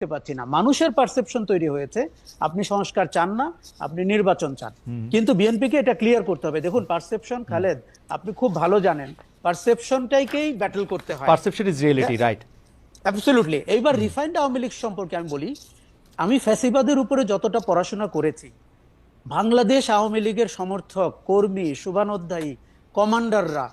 দেখতে পাচ্ছি না। মানুষের পারসেপশন তৈরি হয়েছে আপনি সংস্কার চান না, আপনি নির্বাচন চান। কিন্তু বিএনপিকে এটা ক্লিয়ার করতে হবে। দেখুন পারসেপশন, খালেদ আপনি খুব ভালো জানেন, পারসেপশনটাকেই ব্যাটল করতে হয়। Perception is reality, right? Absolutely. এইবার রিফাইন্ড আওয়ামী লীগ সম্পর্কে আমি বলি, আমি ফ্যাসিবাদের উপরে যতটা পড়াশোনা করেছি, বাংলাদেশ আওয়ামী লীগের সমর্থক, কর্মী, শুভানুধ্যায়ী, কমান্ডাররা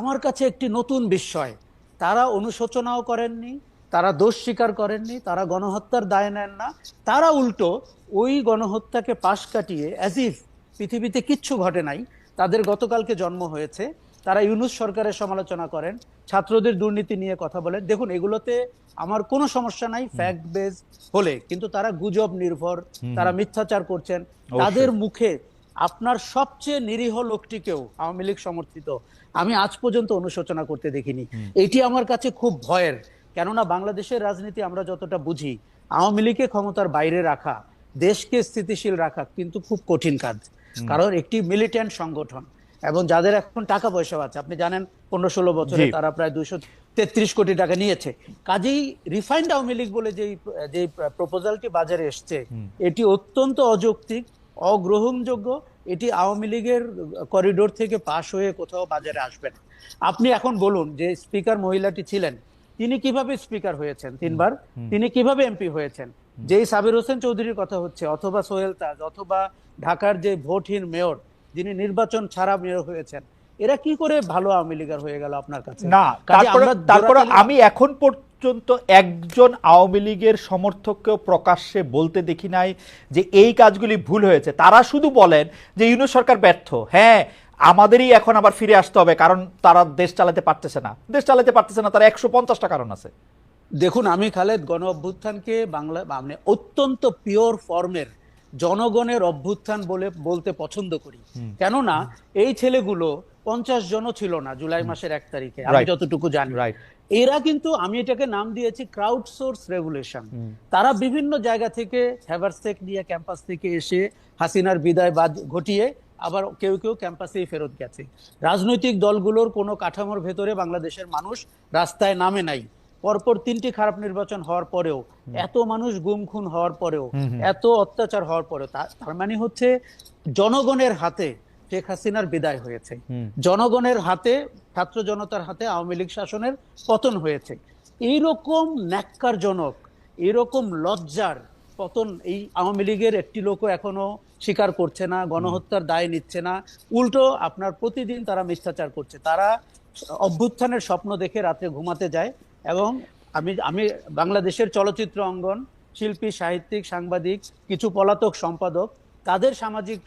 আমার কাছে একটি নতুন বিস্ময়। তারা অনুশোচনাও করেননি, তারা দোষ স্বীকার করেননি, তারা গণহত্যার দায় নেন না। তারা উল্টো ওই গণহত্যাকে পাশ কাটিয়ে অ্যাজ ইফ পৃথিবীতে কিচ্ছু ঘটে নাই, তাদের গতকালকে জন্ম হয়েছে, তারা ইউনূস সরকারের সমালোচনা করেন, ছাত্রদের দুর্নীতি নিয়ে কথা বলেন। দেখুন এগুলোতে আমার কোনো সমস্যা নাই ফ্যাক্ট বেস হলে, কিন্তু তারা গুজব নির্ভর, তারা মিথ্যাচার করছেন। তাদের মুখে আপনার সবচেয়ে নিরীহ লোকটিকেও আওয়ামী লীগ সমর্থিত আমি আজ পর্যন্ত অনুশোচনা করতে দেখিনি। এটি আমার কাছে খুব ভয়ের। কেননা বাংলাদেশের রাজনীতি আমরা যতটা বুঝি, আওয়ামী লীগকে ক্ষমতার বাইরে রাখা, দেশকে স্থিতিশীল রাখা কিন্তু খুব কঠিন কাজ। কারণ একটি মিলিটেন্ট সংগঠন এবং যাদের এখন টাকা পয়সা আছে, আপনি জানেন 15-16 বছরে তারা প্রায় 233 কোটি টাকা নিয়েছে। কাজেই রিফাইন্ড আওয়ামী লীগ বলে যে প্রপোজালটি বাজারে এসছে, এটি অত্যন্ত অযৌক্তিক, অগ্রহণযোগ্য। এটি আওয়ামী লীগের করিডোর থেকে পাশ হয়ে কোথাও বাজারে আসবে না। আপনি এখন বলুন যে স্পিকার মহিলাটি ছিলেন, তিনি কিভাবে স্পিকার হয়েছেন 3 বার, তিনি কিভাবে এমপি হয়েছেন? যেই সাবির হোসেন চৌধুরীর কথা হচ্ছে, অথবা সোহেল তাজ, অথবা ঢাকার যে ভোটহীন মেয়র যিনি নির্বাচন ছাড়া মেয়র হয়েছেন, এরা কি করে ভালো আওয়ামী লীগার হয়ে গেল আপনার কাছে? না, তারপরে আমি এখন পর্যন্ত একজন আওয়ামী লীগের সমর্থককেও প্রকাশ্যে বলতে দেখি নাই যে এই কাজগুলি ভুল হয়েছে। তারা শুধু বলেন যে ইউনূস সরকার ব্যর্থ, হ্যাঁ আমাদেরই এখন আবার ফিরে আসতে হবে, কারণ তারা দেশ চালাতে পারতেছে না। তারা 150টা কারণ আছে। দেখুন আমি খালেদ গণ অভ্যুত্থানকে বাংলা মানে অত্যন্ত পিওর ফর্মের জনগণের অভ্যুত্থান বলতে পছন্দ করি। কেননা এই ছেলেগুলো 50 জনও ছিল না জুলাই মাসের 1 তারিখে, আমি যতটুকু জানি। এরা কিন্তু, আমি এটাকে নাম দিয়েছি ক্রাউড সোর্স রেভলিউশন। তারা বিভিন্ন জায়গা থেকে হ্যাভারসেক নিয়ে ক্যাম্পাস থেকে এসে হাসিনার বিদায় ঘটিয়ে আবার কেউ কেউ ক্যাম্পাসেই ফেরত গেছে। রাজনৈতিক দলগুলোর কোনো কাঠামোর ভেতরে বাংলাদেশের মানুষ রাস্তায় নামে নাই। পরপর 3টি খারাপ নির্বাচন হওয়ার পরেও, এত মানুষ গুম খুন হওয়ার পরেও, এত অত্যাচার হওয়ার পরেও, তার মানে হচ্ছে জনগণের হাতে শেখ হাসিনার বিদায় হয়েছে, জনগণের হাতে, ছাত্র জনতার হাতে আওয়ামী লীগ শাসনের পতন হয়েছে। এইরকম ন্যাক্কারজনক, এরকম লজ্জার পতন এই আওয়ামী লীগের একটি লোকও এখনো স্বীকার করছে না, গণহত্যার দায় নিচ্ছে না। উল্টো আপনার প্রতিদিন তারা মিথ্যাচার করছে। তারা অভ্যুত্থানের স্বপ্ন দেখে রাতে ঘুমাতে যায়। এবং আমি বাংলাদেশের চলচ্চিত্র অঙ্গন, শিল্পী, সাহিত্যিক, সাংবাদিক, কিছু পলাতক সম্পাদক, তাদের সামাজিক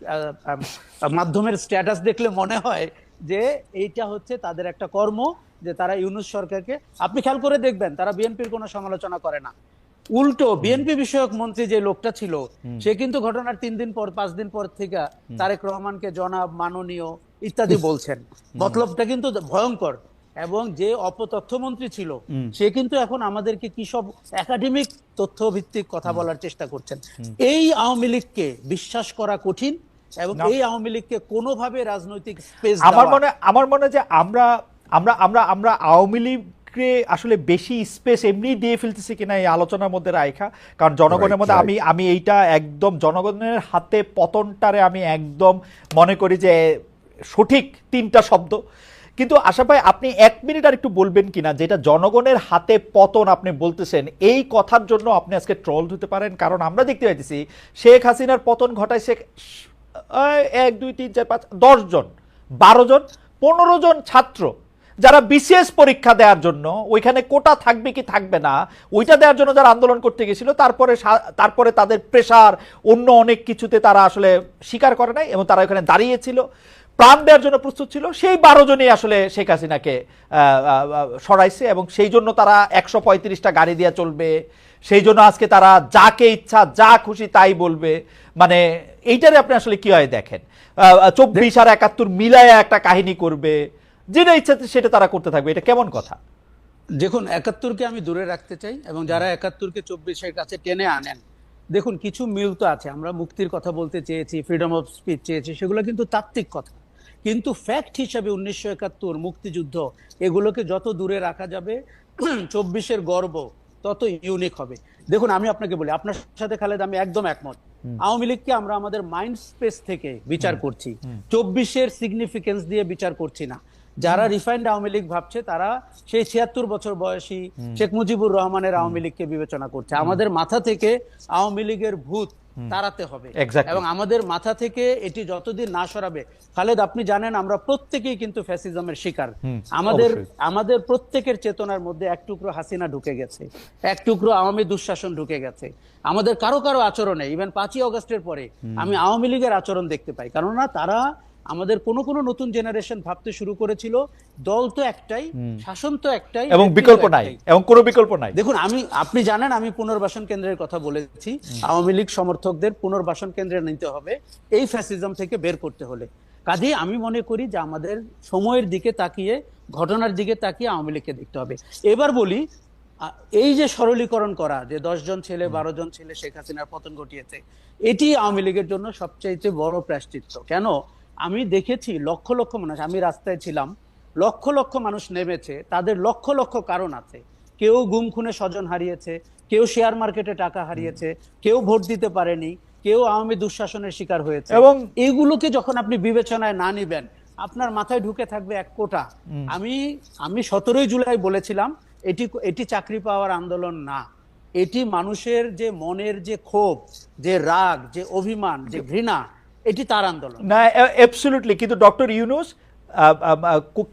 মাধ্যমের স্ট্যাটাস দেখলে মনে হয় যে এইটা হচ্ছে তাদের একটা কর্ম, যে তারা ইউনূস সরকারকে, আপনি খেয়াল করে দেখবেন তারা বিএনপির কোনো সমালোচনা করে না। উল্টো বিএনপি বিষয়ক মন্ত্রী যে লোকটা ছিল, সে কিন্তু ঘটনার 3 দিন পর 5 দিন পর থেকে তারেক রহমানকে জনাব, মাননীয় ইত্যাদি বলছেন। মতলবটা কিন্তু ভয়ঙ্কর। এবং যে অপতথ্যমন্ত্রী ছিল, সে কিন্তু এখন আমাদেরকে কি সব একাডেমিক তথ্য ভিত্তিক কথা বলার চেষ্টা করছেন। এই আওয়ামী লীগকে বিশ্বাস করা কঠিন, এবং এই আওয়ামী লীগকে কোনোভাবে রাজনৈতিক স্পেস, আমার মনে যে আমরা আমরা আমরা আমরা আওয়ামী লীগকে আসলে বেশি স্পেস এমনি দিয়ে ফেলতেছি কিনা এই আলোচনার মধ্যে রাখা। কারণ জনগণের মধ্যে আমি এইটা একদম জনগণের হাতে পতনটারে আমি একদম মনে করি যে সঠিক 3টা শব্দ। কিন্তু আশা ভাই, আপনি 1 মিনিট আর একটু বলবেন কিনা, যেটা জনগণের হাতে পতন আপনি বলতেছেন, এই কথার জন্য আপনি আজকে ট্রল হতে পারেন। কারণ আমরা দেখতে পাইতেছি শেখ হাসিনার পতন ঘটায় 1 2 3 4 5 10 জন, 12 জন, 15 জন ছাত্র, যারা বিসিএস পরীক্ষা দেওয়ার জন্য, ওইখানে কোটা থাকবে কি থাকবে না ওইটা দেওয়ার জন্য যারা আন্দোলন করতে গেছিল, তারপরে তাদের প্রেশার, অন্য অনেক কিছুতে তারা আসলে স্বীকার করে নাই এবং তারা ওইখানে দাঁড়িয়েছিল, প্রাণ দেওয়ার জন্য প্রস্তুত ছিল। সেই 12 জনই আসলে শেখ হাসিনাকে সরাইছে, এবং সেই জন্য তারা 135টা গাড়ি দিয়ে চলবে, সেই জন্য আজকে তারা যাকে ইচ্ছা যা খুশি তাই বলবে। মানে এইটারে আপনি আসলে কি হয় দেখেন, 24 আর 71 মিলায় একটা কাহিনী করবে, যেটা ইচ্ছা সেটা তারা করতে থাকবে। এটা কেমন কথা? দেখুন 71কে আমি দূরে রাখতে চাই, এবং যারা 71কে 24-এর কাছে টেনে আনেন, দেখুন কিছু মিল তো আছে। আমরা মুক্তির কথা বলতে চেয়েছি, ফ্রিডম অফ স্পিচ চেয়েছি, সেগুলো কিন্তু তাত্ত্বিক কথা। কিন্তু ফ্যাক্ট হিসাবে 1971 মুক্তিযুদ্ধ, এগুলোকে যত দূরে রাখা যাবে 24-এর গর্ব তত ইউনিক হবে। দেখুন আমি আপনাকে বলি, আপনার সাথে খালেদ আমি একদম একমত। আওয়ামী লীগকে আমরা আমাদের মাইন্ড স্পেস থেকে বিচার করছি, 24-এর সিগনিফিকেন্স দিয়ে বিচার করছি না। যারা রিফাইন্ড আওয়ামী লীগ ভাবছে তারা সেই 76 বছর বয়সী শেখ মুজিবুর রহমানের আওয়ামী লীগকে বিবেচনা করছে। আমাদের মাথা থেকে আওয়ামী লীগের ভূত তাড়াতে হবে, এবং আমাদের মাথা থেকে এটি যতদিন না সরাবে, খালেদ আপনি জানেন আমরা প্রত্যেকেই কিন্তু ফ্যাসিজমের শিকার। আমাদের প্রত্যেকের চেতনার মধ্যে এক টুকরো হাসিনা ঢুকে গেছে, এক টুকরো আওয়ামী দুঃশাসন ঢুকে গেছে। আমাদের কারো কারো আচরণে, ইভেন 5ই অগস্টের পরে আমি আওয়ামী লীগের আচরণ দেখতে পাই। কেননা তারা আমাদের কোন নতুন জেনারেশন ভাবতে শুরু করেছিল দল তো একটাই, শাসন তো একটাই, এবং বিকল্প নাই, এবং কোনো বিকল্প নাই। দেখুন আপনি জানেন আমি পুনর্বাসন কেন্দ্রের কথা বলেছি। আওয়ামী লীগ সমর্থকদের পুনর্বাসন কেন্দ্রে নিতে হবে এই ফ্যাসিজম থেকে বের করতে হলে। কাজেই আমি মনে করি যে আমাদের সময়ের দিকে তাকিয়ে, ঘটনার দিকে তাকিয়ে আওয়ামী লীগকে দেখতে হবে। এবার বলি, এই যে সরলীকরণ করা, যে 10 জন ছেলে 12 জন ছেলে শেখ হাসিনার পতন ঘটিয়েছে, এটি আওয়ামী লীগের জন্য সবচাইতে বড় প্রায়শ্চিত্ত। কেন? আমি দেখেছি লক্ষ লক্ষ মানুষ, আমি রাস্তায় ছিলাম, লক্ষ লক্ষ মানুষ নেমেছে, তাদের লক্ষ লক্ষ কারণ আছে। কেউ গুম খুনে স্বজন হারিয়েছে, কেউ শেয়ার মার্কেটে টাকা হারিয়েছে, কেউ ভোট দিতে পারেনি, কেউ আওয়ামী দুঃশাসনের শিকার হয়েছে। এবং এগুলোকে যখন আপনি বিবেচনায় না নিবেন, আপনার মাথায় ঢুকে থাকবে এক কোটা। আমি 17ই জুলাই বলেছিলাম এটি চাকরি পাওয়ার আন্দোলন না, এটি মানুষের যে মনের যে ক্ষোভ, যে রাগ, যে অভিমান, যে ঘৃণা, এটি তার আন্দোলন। না, অ্যাবসলিউটলি। কিন্তু ডক্টর ইউনূস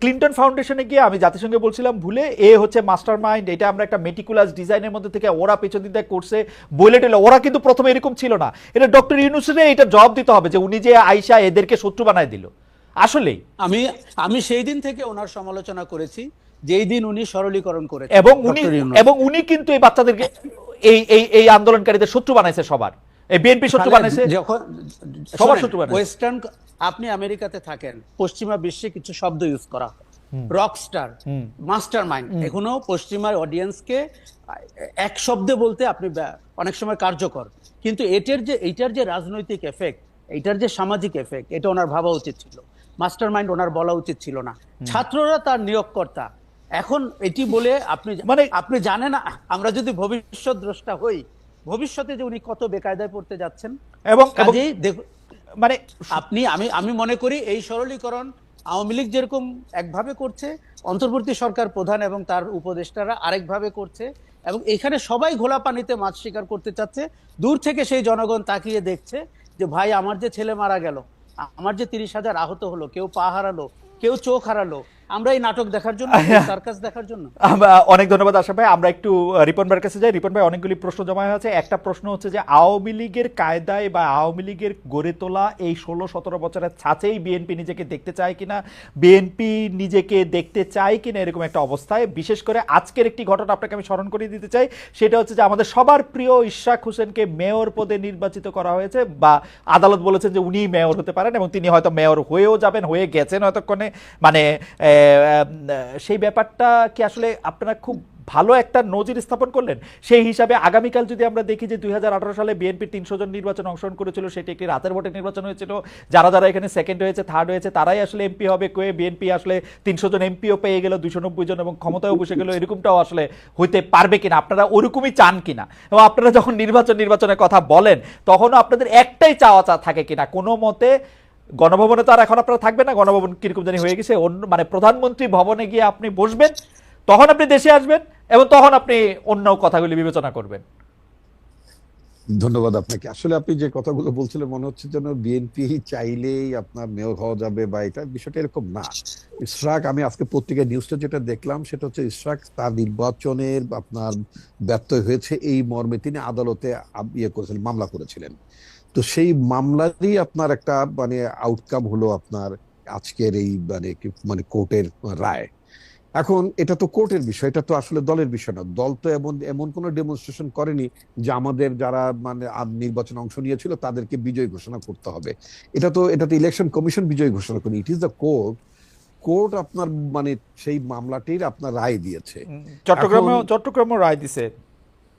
ক্লিন্টন ফাউন্ডেশনে গিয়ে আমি জাতিসংঘে বলছিলাম ভুলে, হচ্ছে মাস্টার মাইন্ড, এটা আমরা একটা মেটিকুলাস ডিজাইনের মধ্যে থেকে ওরা পেছন দিকে করছে বলে টেলে। ওরা কিন্তু প্রথমে এরকম ছিল না। এটা ডক্টর ইউনূসের এটা জবাব দিতে হবে যে উনি যে আইসা এদেরকে শত্রু বানায় দিল। আসলেই আমি সেই দিন থেকে ওনার সমালোচনা করেছি, যেই দিন উনি সরলীকরণ করেছেন, এবং উনি কিন্তু এই বাচ্চাদেরকে এই আন্দোলনকারীদের শত্রু বানাইছে, সবার বিএনপি শত্রু বানাইছে, সবার শত্রু বানাইছে। ওয়েস্টার্ন, আপনি আমেরিকাতে থাকেন, পশ্চিমা বিশ্বে কিছু শব্দ ইউজ করা, রকস্টার, মাস্টার মাইন্ড, এখনো পশ্চিমা অডিয়েন্সকে এক শব্দে বলতে আপনি অনেক সময় কার্যকর, কিন্তু এইটার যে রাজনৈতিক এফেক্ট, এইটার যে সামাজিক এফেক্ট, এটা ওনার ভাবা উচিত ছিল। মাস্টার মাইন্ড ওনার বলা উচিত ছিল না। ছাত্ররা তার নিয়োগকর্তা। এখন এটি বলে আপনি জানেন, আমরা যদি ভবিষ্যৎ দ্রষ্টা হই, ভবিষ্যতে যে উনি কত বেকায়দায় পড়তে যাচ্ছেন। এবং আমি মনে করি এই সরলীকরণ আওয়ামী লীগ যেরকম একভাবে করছে, অন্তর্বর্তী সরকার প্রধান এবং তার উপদেষ্টারা আরেকভাবে করছে, এবং এখানে সবাই ঘোলা পানিতে মাছ শিকার করতে চাচ্ছে। দূর থেকে সেই জনগণ তাকিয়ে দেখছে যে ভাই আমার যে ছেলে মারা গেল, আমার যে 30,000 আহত হলো, কেউ পা হারালো, কেউ চোখ হারালো, আমরা এই নাটক দেখার জন্য, সার্কাস দেখার জন্য। অনেক ধন্যবাদ আশরাফ ভাই। আমরা একটু রিপন ভাইয়ের কাছে যাই। রিপন ভাই, অনেকগুলি প্রশ্ন জমা হয়েছে। একটা প্রশ্ন হচ্ছে যে আওয়ামী লীগের কায়দায় বা আওয়ামী লীগের গড়ে তোলা এই 16-17 বছরের ছাঁচেই বিএনপি নিজেকে দেখতে চায় কিনা, বিএনপি নিজেকে দেখতে চায় কিনা, এরকম একটা অবস্থায়। বিশেষ করে আজকের একটি ঘটনা আপনাকে আমি স্মরণ করিয়ে দিতে চাই, সেটা হচ্ছে যে আমাদের সবার প্রিয় ইশরাক হোসেনকে মেয়র পদে নির্বাচিত করা হয়েছে, বা আদালত বলেছেন যে উনি মেয়র হতে পারেন, এবং তিনি হয়তো মেয়র হয়েও যাবেন, হয়ে গেছেন হয়তক্ষণে। মানে সেই ব্যাপারটা কি আসলে আপনারা খুব ভালো একটা নজির স্থাপন করলেন? সেই হিসাবে আগামীকাল যদি আমরা দেখি যে 2018 সালে বিএনপি 300 জন নির্বাচন অংশগ্রহণ করেছিল, সেটি একটি রাতের ভোটে নির্বাচন হয়েছিল। যারা যারা এখানে সেকেন্ড হয়েছে, থার্ড হয়েছে, তারাই আসলে এমপি হবে। বিএনপি আসলে 300 জন এমপিও পেয়ে গেল, 290 জন, এবং ক্ষমতায়ও বসে গেল। এরকমটাও আসলে হইতে পারবে কিনা, আপনারা ওরকমই চান কিনা? এবং আপনারা যখন নির্বাচনের কথা বলেন, তখনও আপনাদের একটাই চাওয়া থাকে কিনা কোনো মতে? গণভবনে তো আর এখন আপনারা থাকবেন না, গণভবন কিরকম জানি হয়ে গেছে, অন্য মানে প্রধানমন্ত্রী ভবনে গিয়ে আপনি বসবেন, তখন আপনি দেশে আসবেন, এবং তখন আপনি অন্য কথাগুলি বিবেচনা করবেন। ধন্যবাদ আপনাকে। আসলে আপনি যে কথাগুলো বলছিলেন, মনে হচ্ছে যেন বিএনপি চাইলেই আপনার মেয়র হওয়া যাবে, বা এটা বিষয়টা এরকম না। ইশরাক, আমি আজকে পত্রিকায় নিউজটা যেটা দেখলাম, সেটা হচ্ছে ইশরাক তার নির্বাচনের আপনার ব্যর্থ হয়েছে এই মর্মে তিনি আদালতে করেছিলেন, মামলা করেছিলেন। তো সেই মামলারই আপনার একটা মানে আউটকাম হলো আপনার আজকের এই মানে কোর্টের রায়। এখন এটা তো কোর্টের বিষয়, এটা তো আসলে দলের বিষয় না। দল তো এমন কোনো ডেমনস্ট্রেশন করেনি যে আমাদের যারা মানে নির্বাচনে অংশ নিয়েছিল তাদেরকে বিজয়ী ঘোষণা করতে হবে। এটা তো ইলেকশন কমিশন বিজয়ী ঘোষণা করেনি, ইট ইজ দ্য কোর্ট আপনার মানে সেই মামলাটির আপনার রায় দিয়েছে। চট্টগ্রামে রায় দিছে।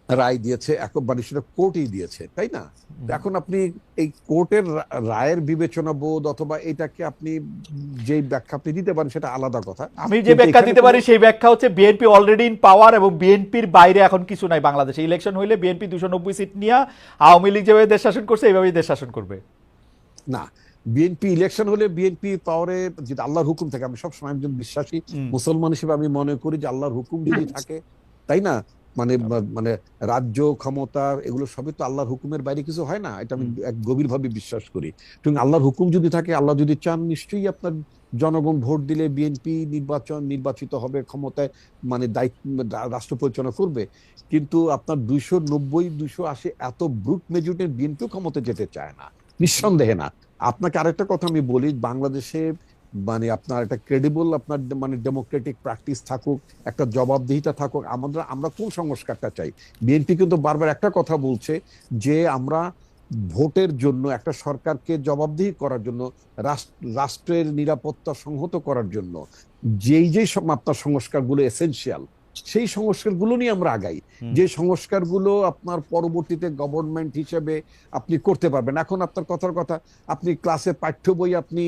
রায় দিয়েছে, এখন মানে সেটা কোর্টই দিয়েছে, তাই না? তো এখন আপনি এই কোর্টের রায়ের বিবেচনা বোধ অথবা এটাকে আপনি যে ব্যাখ্যা আপনি দিতে পারেন সেটা আলাদা কথা। আমি যে কিন্তু ব্যাখ্যা এখানে দিতে পারি কোনো- সেই ব্যাখ্যা হচ্ছে বিএনপি অলরেডি ইন পাওয়ার এবং বিএনপির বাইরে এখন কিছু নাই বাংলাদেশে। ইলেকশন হইলে বিএনপি 290 সিট নিয়ে আওয়ামী লীগ যেভাবে দেশ শাসন করছে এইভাবেই দেশ শাসন করবে। না, বিএনপি ইলেকশন হলে বিএনপি পাওয়ারে যদি আল্লাহর হুকুম থাকে, আমি সবসময় একজন বিশ্বাসী মুসলমান হিসেবে আমি মনে করি যে আল্লাহর হুকুম যদি থাকে, তাই না, মানে মানে রাজ্য ক্ষমতা এগুলো সবই তো আল্লাহর হুকুমের বাইরে কিছু হয় না, এটা আমি এক গভীরভাবে বিশ্বাস করি। এবং আল্লাহর হুকুম যদি থাকে, আল্লাহ যদি চান, নিশ্চয়ই আপনার জনগণ ভোট দিলে বিএনপি নির্বাচিত হবে, ক্ষমতায় মানে দায়িত্ব রাষ্ট্র পরিচালনা করবে। কিন্তু আপনার 290 280 এত ব্রুট মেজরিটি বিএনপি ক্ষমতায় যেতে চায় না, নিঃসন্দেহে না। আপনাকে আরেকটা কথা আমি বলি, বাংলাদেশে মানে আপনার একটা ক্রেডিবল আপনার মানে ডেমোক্রেটিক প্র্যাকটিস থাকুক, একটা জবাবদিহিতা থাকুক। আমরা কোন সংস্কারটা চাই? বিএনপি কিন্তু বারবার একটা কথা বলছে যে আমরা ভোটের জন্য একটা সরকারকে জবাবদিহি করার জন্য, রাষ্ট্রের নিরাপত্তা সংহত করার জন্য যেই সব আপনার সংস্কারগুলো এসেনশিয়াল, সেই সংস্কারগুলো নিয়ে আমরা আগাই। যে সংস্কারগুলো আপনার পরবর্তীতে গভর্নমেন্ট হিসেবে আপনি করতে পারবেন। এখন আপনার কথার কথা, আপনি ক্লাসে পাঠ্য বই আপনি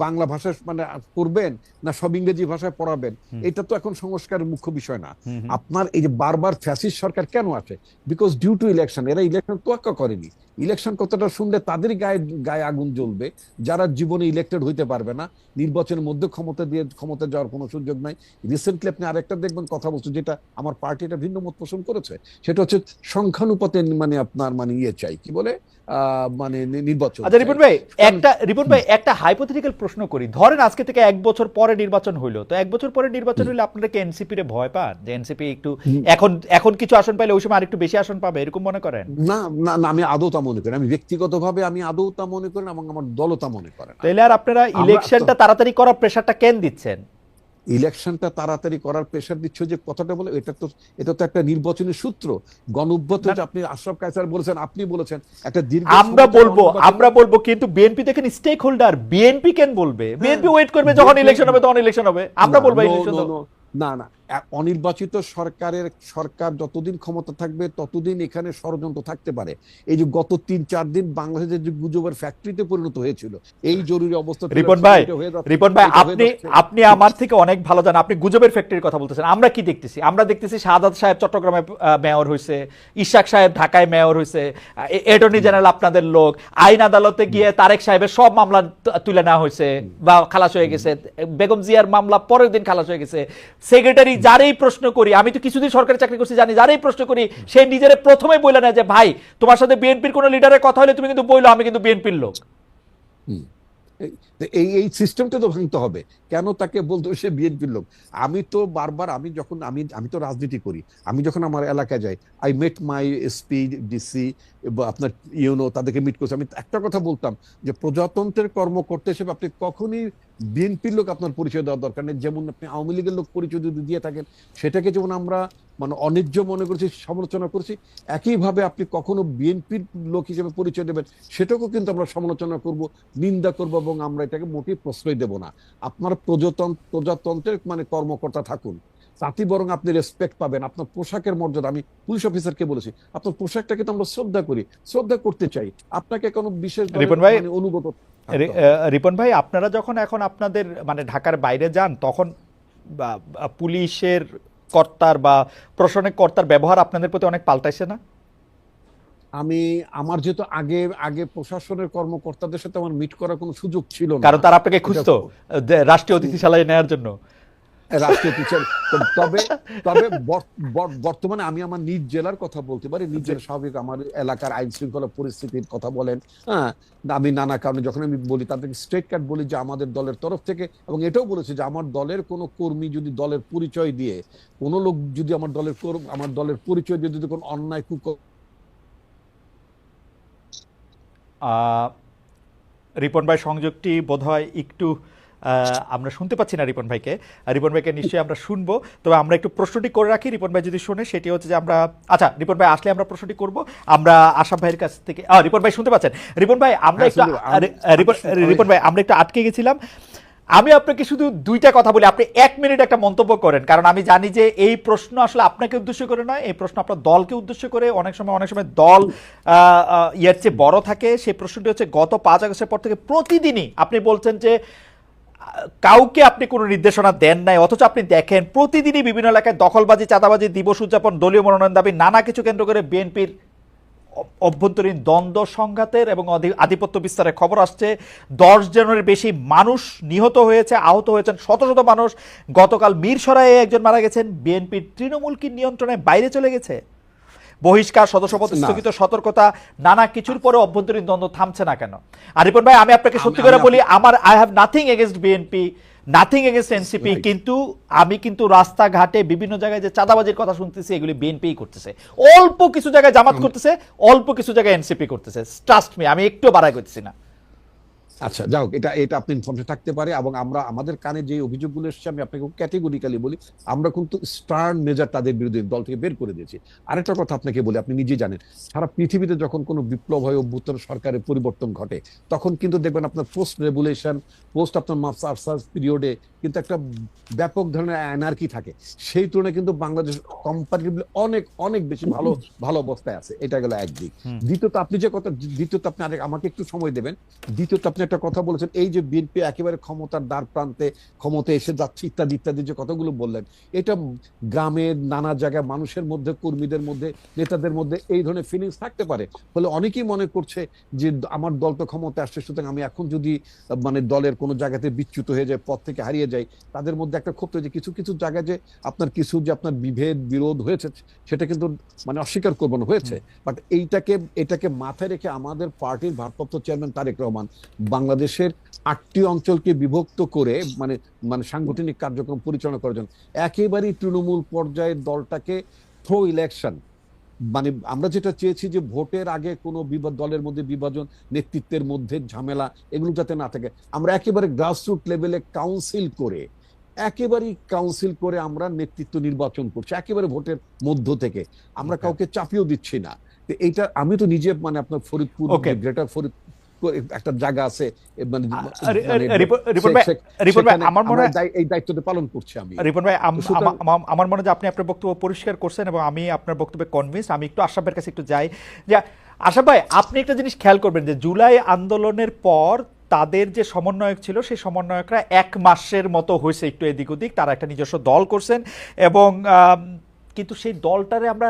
বাংলা ভাষায় মানে করবেন না সব ইংরেজি ভাষায় পড়াবেন, এটা তো এখন সংস্কারের মুখ্য বিষয় না। আপনার এই যে বারবার ফ্যাসিস্ট সরকার কেন আসে? Because due to election. এরা ইলেকশন তোয়াক্কা করেনি। ইলেকশন কথাটা শুনলে তাদের গায়ে গায়ে আগুন জ্বলবে যারা জীবনে ইলেক্টেড হইতে পারবে না, নির্বাচনের মধ্যে ক্ষমতা যাওয়ার কোনো সুযোগ নাই। রিসেন্টলি আপনি আরেকটা দেখবেন কথা বলছে, যেটা আমার পার্টি এটা ভিন্ন মত পোষণ করেছে, সেটা হচ্ছে সংখ্যানুপাতে মানে আপনার মানে ইয়ে চাই, কি বলে মানে নির্বাচন। আচ্ছা রিপন ভাই একটা হাইপোথেটিক্যাল প্রশ্ন করি। ধরেন আজকে থেকে 1 বছর পরে নির্বাচন হইলো, তো 1 বছর পরে নির্বাচন হইলে আপনারা কি এনসিপি রে ভয় পান যে এনসিপি একটু এখন কিছু আসন পাইলে ওই সময় আরেকটু বেশি আসন পাবে, এরকম মনে করেন? না না না, আমি আদৌ তা মনে করি, আমি ব্যক্তিগতভাবে আমি আদৌ তা মনে করি না এবং আমার দলও তা মনে করে না। তাহলে আর আপনারা ইলেকশনটা তাড়াতাড়ি করার প্রেসারটা কেন দিচ্ছেন? ইলেকশনটা তাড়াতাড়ি করার প্রেশার দিচ্ছ যে কথাটা বলে, এটা তো একটা নির্বাচনী সূত্র। গণঅভ্যুত্থান আপনি আশরাফ কায়সার বলেছেন, আপনি বলেছেন একটা দীর্ঘ আমরা বলবো কিন্তু বিএনপি তো এখানে স্টেক হোল্ডার। বিএনপি কেন বলবে? বিএনপি ওয়েট করবে যখন ইলেকশন হবে তখন ইলেকশন হবে, আমরা বলবো ইলেকশন। না না, অনির্বাচিত সরকার যতদিন ক্ষমতা থাকবে ততদিন এখানে ষড়যন্ত্র থাকতে পারে। এই যে গত 3-4 দিন বাংলাদেশের যে গুজবের ফ্যাক্টরিতে পরিণত হয়েছিল এই জরুরি অবস্থা। রিপন ভাই আপনি আমার থেকে অনেক ভালো জানেন, আপনি গুজবের ফ্যাক্টরির কথা বলতেছেন। আমরা কি দেখতেছি? আমরা দেখতেছি শাহাদাত সাহেব চট্টগ্রামে মেয়র হয়েছে, ইশাক সাহেব ঢাকায় মেয়র হয়েছে, অ্যাটর্নি জেনারেল আপনাদের লোক, আইন আদালতে গিয়ে তারেক সাহেবের সব মামলা তুলে নেওয়া হয়েছে বা খালাস হয়ে গেছে, বেগম জিয়ার মামলা পরের দিন খালাস হয়ে গেছে। সেক্রেটারি যারাই প্রশ্ন করি, আমি তো কিছুদিন সরকারি চাকরি করছি জানি, যারাই প্রশ্ন করি সে নিজের প্রথমে বলে না যে ভাই তোমার সাথে বিএনপির কোন লিডারের কথা হলে তুমি কিন্তু বইলো আমি কিন্তু বিএনপির লোক। এই সিস্টেমটা তো ভাঙতে হবে। কেন তাকে বলতো সে বিএনপির লোক? আমি তো বারবার আমি তো রাজনীতি করি, আমি যখন আমার এলাকায় যাই, I met my SP DC আপনার ইউনো, তাদেরকে মিট করছি। আমি একটা কথা বলতাম যে প্রজাতন্ত্রের কর্মকর্তা হিসেবে আপনি কখনই বিএনপির লোক আপনার পরিচয় দেওয়ার দরকার নেই। যেমন আপনি আওয়ামী লীগের লোক পরিচয় যদি দিয়ে থাকেন, সেটাকে যেমন আমরা মানে অন্যায্য মনে করছি, সমালোচনা করছি, একইভাবে আপনি কখনো বিএনপির লোক হিসেবে পরিচয় দেবেন, সেটাকেও কিন্তু আমরা সমালোচনা করব, নিন্দা করব এবং আমরা এটাকে মোটেই প্রশ্রয় দেব না। আপনার প্রজাতন্ত্রের মানে কর্মকর্তা থাকুন, তাতে বরং আপনি রেসপেক্ট পাবেন। আপনার পোশাকের মর্যাদা, আমি পুলিশ অফিসারকে বলেছি, আপনার পোশাকটাকে তো আমরা শ্রদ্ধা করতে চাই, আপনাকে কোনো বিশেষ অনুগত। রিপন ভাই আপনারা যখন এখন আপনাদের মানে ঢাকার বাইরে যান, তখন পুলিশের কর্তার বা প্রশাসনিক কর্তার ব্যবহার আপনাদের প্রতি অনেক পাল্টাইছে না? আমার যেহেতু আগে প্রশাসনের কর্মকর্তাদের সাথে আমার মিট করার কোনো সুযোগ ছিল না, কারণ তারা আপনাকে খুঁজতো রাষ্ট্রীয় অতিথিশালায় নেওয়ার জন্য। রাষ্ট্রীয় টিচার। তবে বর্তমানে আমি আমার নিজ জেলার কথা বলতে পারি। নিজ জেলা স্বাভাবিক আমার এলাকার আইন শৃঙ্খলা পরিস্থিতির কথা বলেন, হ্যাঁ, আমি নানা কারণে যখন আমি বলি তাদেরকে স্ট্রেট কাট বলি যে আমাদের দলের তরফ থেকে, এবং এটাও বলেছি যে আমার দলের কোনো কর্মী যদি দলের পরিচয় দিয়ে কোনো লোক যদি আমার দলের পরিচয় দিয়ে যদি কোনো অন্যায় রিপন ভাই সংযোগটি বোধহয় একটু আমরা শুনতে পাচ্ছি না রিপন ভাইকে নিশ্চয়ই আমরা শুনবো। তবে আমরা একটু প্রশ্নটি করে রাখি, রিপন ভাই যদি শুনে, সেটি হচ্ছে যে আমরা আচ্ছা রিপন ভাই আসলে আমরা প্রশ্নটি করব। আমরা আশাফ ভাইয়ের কাছ থেকে রিপন ভাই শুনতে পাচ্ছেন? রিপন ভাই আমরা একটু আটকে গেছিলাম। আমি আপনাকে শুধু দুইটা কথা বলি, আপনি 1 মিনিট একটা মন্তব্য করেন, কারণ আমি জানি যে এই প্রশ্ন আসলে আপনাকে উদ্দেশ্য করে নয়, এই প্রশ্ন আপনার দলকে উদ্দেশ্য করে। অনেক সময় দল ইয়ের চেয়ে বড় থাকে। সেই প্রশ্নটি হচ্ছে, গত 5 আগস্টের পর থেকে প্রতিদিনই আপনি বলছেন যে কাউকে আপনি কোনো নির্দেশনা দেন নাই, অথচ আপনি দেখেন প্রতিদিনই বিভিন্ন এলাকায় দখলবাজি, চাঁদাবাজি, দিবস উদযাপন, দলীয় মনোনয়ন দাবি, নানা কিছু কেন্দ্র করে বিএনপির অভ্যন্তরীণ দ্বন্দ্ব, সংঘাতের এবং আধিপত্য বিস্তারের খবর আসছে। 10 জনের বেশি মানুষ নিহত হয়েছে, আহত হয়েছেন শত শত মানুষ। গতকাল মিরসরাইয়ে একজন মারা গেছেন। বিএনপির তৃণমূল কি নিয়ন্ত্রণের বাইরে চলে গেছে? বহিষ্কার, সদস্যপদ স্থগিত, সতর্কতা, নানা কিছুর পরে অভ্যন্তরীণ দ্বন্দ্ব থামছে না কেন? আর রিপন ভাই, আমি আপনাকে সত্যি করে বলি, I have nothing against BNP, nothing against NCP, কিন্তু আমি কিন্তু রাস্তাঘাটে বিভিন্ন জায়গায় যে চাঁদাবাজির কথা শুনতেছি, এগুলি বিএনপি করতেছে। অল্প কিছু জায়গায় জামাত করতেছে, অল্প কিছু জায়গায় এনসিপি করতেছে। ট্রাস্ট মি, আমি একটু বাড়াই করতেছি না। আচ্ছা, যাও, এটা আপনি ইনফরমেশন থাকতে পারে। এবং আমরা আমাদের কানে যে অভিযোগগুলো এসেছে, আমি আপনাকে ক্যাটেগরিক্যালি বলি, আমরা কিন্তু স্টার্ন মেজার তাদের বিরুদ্ধে দল থেকে বের করে দিয়েছি। আরেকটা কথা আপনাকে বলি, আপনি নিজেই জানেন, সারা পৃথিবীতে যখন কোনো বিপ্লব হয়, অভ্যুত্থান, সরকারের পরিবর্তন ঘটে, তখন কিন্তু দেখবেন আপনার পোস্ট রেগুলেশন, পোস্ট আপনার মাস্টার্স পিরিয়ডে কিন্তু একটা ব্যাপক ধরনের অ্যানার্কি থাকে। সেই তুলনায় কিন্তু বাংলাদেশ কম্পারেটিভলি অনেক অনেক বেশি ভালো অবস্থায় আছে। এটা গেল একদিক। দ্বিতীয়ত, আপনি আমাকে একটু সময় দেবেন। দ্বিতীয়ত, আপনি একটা কথা বলেছেন, এই যে বিএনপি একেবারে ক্ষমতার দ্বার প্রান্তে, ক্ষমতা এসে যাচ্ছে ইত্যাদি ইত্যাদি যে কথাগুলো বললেন, এটা গ্রামের নানা জায়গায় মানুষের মধ্যে, কর্মীদের মধ্যে, নেতাদের মধ্যে এই ধরনের ফিলিংস থাকতে পারে। ফলে অনেকেই মনে করছে যে আমার দল তো ক্ষমতা আসছে, সুতরাং আমি এখন যদি মানে দলের কোনো জায়গাতে বিচ্যুত হয়ে যায়, পথ থেকে হারিয়ে যায়, তাদের মধ্যে একটা ক্ষোভ যে কিছু কিছু জায়গায় যে আপনার বিভেদ বিরোধ হয়েছে, সেটা কিন্তু মানে অস্বীকার করবো না, হয়েছে। বাট এটাকে মাথায় রেখে আমাদের পার্টির ভারপ্রাপ্ত চেয়ারম্যান তারেক রহমান বাংলাদেশের 8টি অঞ্চলকে বিভক্ত করে মানে মানে সাংগঠনিক কার্যক্রম পরিচালনা করার জন্য একেবারেই তৃণমূল পর্যায়ের দলটাকে প্রো ইলেকশন, মানে আমরা যেটা চেয়েছি যে ভোটের আগে কোনো দলের মধ্যে বিভাজন, নেতৃত্বের মধ্যে ঝামেলা, এগুলো যাতে না থাকে, আমরা একেবারে গ্রাসরুট লেভেলে কাউন্সিল করে আমরা নেতৃত্ব নির্বাচন করছি, একেবারে ভোটের মধ্য থেকে। আমরা কাউকে চাপিয়েও দিচ্ছি না। এইটা আমি তো নিজে মানে আপনার ফরিদপুর, গ্রেটার ফরিদপুর একটা জায়গা আছে, মানে এই দায়িত্বটা পালন করছি আমি। রিপন ভাই, আমার মনে হয় আপনি আপনার বক্তব্য পরিষ্কার করছেন এবং আমি আপনার বক্তব্যে কনভিন্স। আমি একটু আশরাফ ভাইয়ের কাছে একটু যাই। যে আশরাফ ভাই, আপনি একটা জিনিস খেয়াল করবেন যে জুলাই আন্দোলনের পর তাদের যে সমন্বয়ক ছিল, সেই সমন্বয়করা 1 মাসের মতো হয়েছে একটু এদিক ওদিক, তারা একটা নিজস্ব দল করছেন। এবং কিন্তু সেই দলটারে আমরা